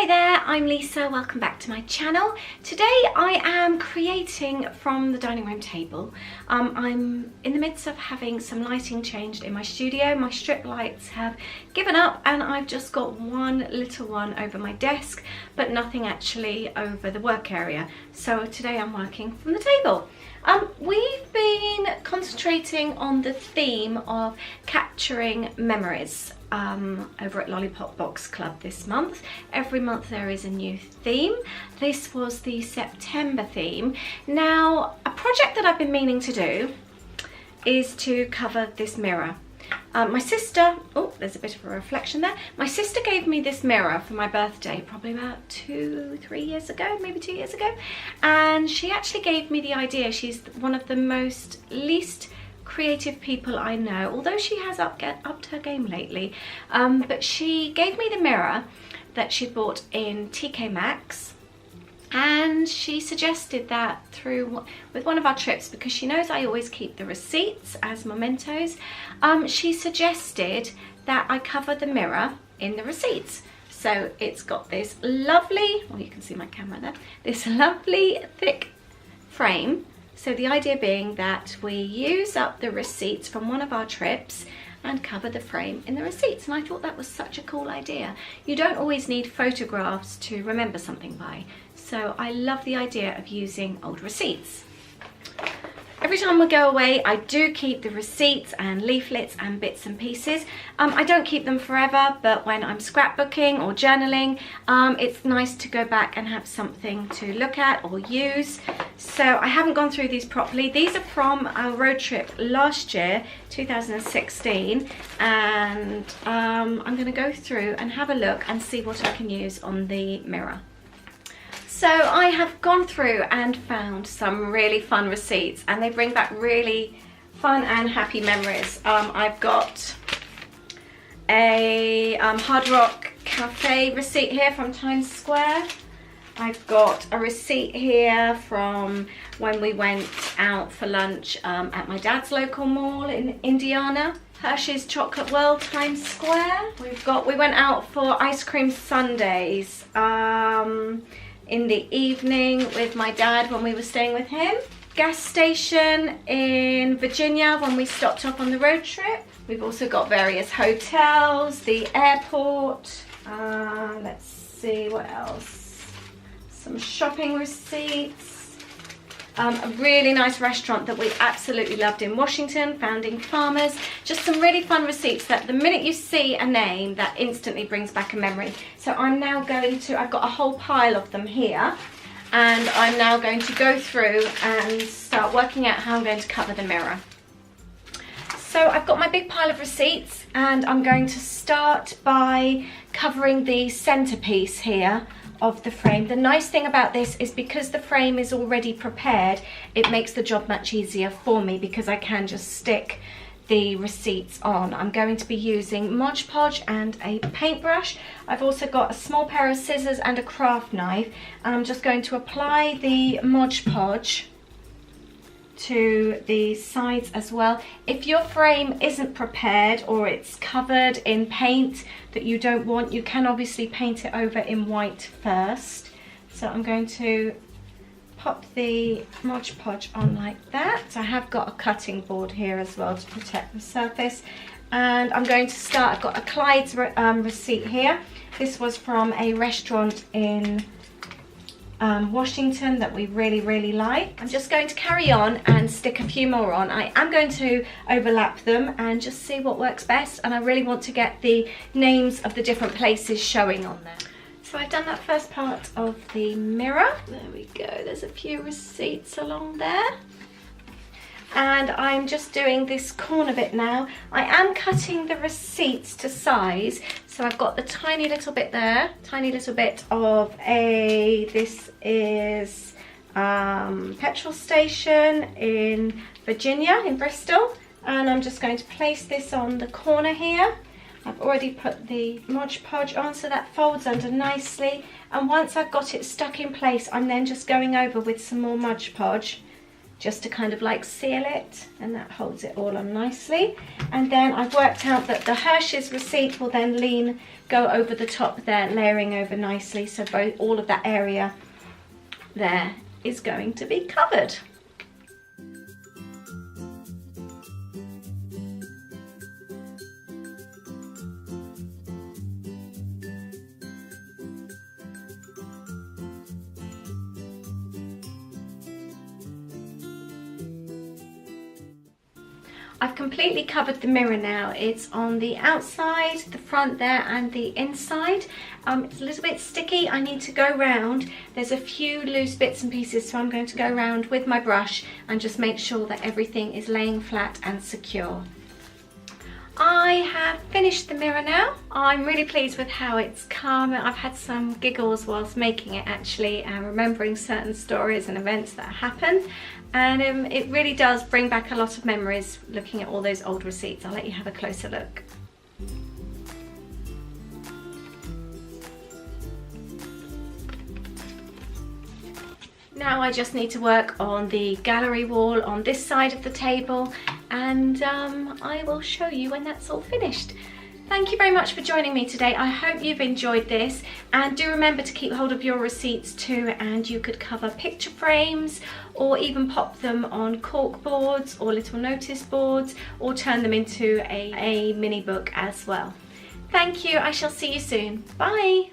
Hi there, I'm Lisa, welcome back to my channel. Today I am creating from the dining room table. I'm in the midst of having some lighting changed in my studio. My strip lights have given up and I've just got one little one over my desk, but nothing actually over the work area. So today I'm working from the table. We've been concentrating on the theme of capturing memories over at Lollipop Box Club this month. Every month there is a new theme. This was the September theme. Now, a project that I've been meaning to do is to cover this mirror. My sister, oh, there's a bit of a reflection there. My sister gave me this mirror for my birthday, probably about 2-3 years ago, maybe 2 years ago. And she actually gave me the idea. She's one of the least creative people I know, although she has upped her game lately. But she gave me the mirror that she bought in TK Maxx. And she suggested that with one of our trips, because she knows I always keep the receipts as mementos, she suggested that I cover the mirror in the receipts. So it's got this lovely, well, you can see my camera there, this lovely thick frame. So the idea being that we use up the receipts from one of our trips and cover the frame in the receipts. And I thought that was such a cool idea. You don't always need photographs to remember something by. So I love the idea of using old receipts. Every time we go away, I do keep the receipts and leaflets and bits and pieces. I don't keep them forever, but when I'm scrapbooking or journaling, it's nice to go back and have something to look at or use. So I haven't gone through these properly. These are from our road trip last year, 2016, and I'm going to go through and have a look and see what I can use on the mirror. So I have gone through and found some really fun receipts, and they bring back really fun and happy memories. I've got a Hard Rock Cafe receipt here from Times Square. I've got a receipt here from when we went out for lunch at my dad's local mall in Indiana. Hershey's Chocolate World, Times Square. We went out for ice cream sundaes in the evening with my dad when we were staying with him. Gas station in Virginia when we stopped off on the road trip. We've also got various hotels, the airport. Let's see what else. Some shopping receipts. A really nice restaurant that we absolutely loved in Washington, Founding Farmers. Just some really fun receipts that the minute you see a name, that instantly brings back a memory. So I'm now I've got a whole pile of them here, and I'm now going to go through and start working out how I'm going to cover the mirror. So I've got my big pile of receipts, and I'm going to start by covering the centerpiece here of the frame. The nice thing about this is because the frame is already prepared, it makes the job much easier for me because I can just stick the receipts on. I'm going to be using Mod Podge and a paintbrush. I've also got a small pair of scissors and a craft knife, and I'm just going to apply the Mod Podge to the sides as well. If your frame isn't prepared or it's covered in paint that you don't want, you can obviously paint it over in white first. So I'm going to pop the Mod Podge on like that. I have got a cutting board here as well to protect the surface. And I'm going to start, I've got a Clyde's receipt here. This was from a restaurant in Washington that we really like. I'm just going to carry on and stick a few more on. I am going to overlap them and just see what works best, and I really want to get the names of the different places showing on there. So I've done that first part of the mirror. There we go, there's a few receipts along there. And I'm just doing this corner bit now. I am cutting the receipts to size. So I've got the tiny little bit there, tiny little bit of this is petrol station in Virginia, in Bristol. And I'm just going to place this on the corner here. I've already put the Mod Podge on so that folds under nicely. And once I've got it stuck in place, I'm then just going over with some more Mod Podge just to kind of like seal it, and that holds it all on nicely. And then I've worked out that the Hershey's receipt will then go over the top there, layering over nicely, so all of that area there is going to be covered. I've completely covered the mirror now. It's on the outside, the front there, and the inside. It's a little bit sticky. I need to go round. There's a few loose bits and pieces, so I'm going to go round with my brush and just make sure that everything is laying flat and secure. I have finished the mirror now. I'm really pleased with how it's come. I've had some giggles whilst making it actually, and remembering certain stories and events that happened. And it really does bring back a lot of memories looking at all those old receipts. I'll let you have a closer look. Now I just need to work on the gallery wall on this side of the table, and I will show you when that's all finished. Thank you very much for joining me today. I hope you've enjoyed this, and do remember to keep hold of your receipts too, and you could cover picture frames or even pop them on cork boards or little notice boards, or turn them into a mini book as well. Thank you. I shall see you soon. Bye.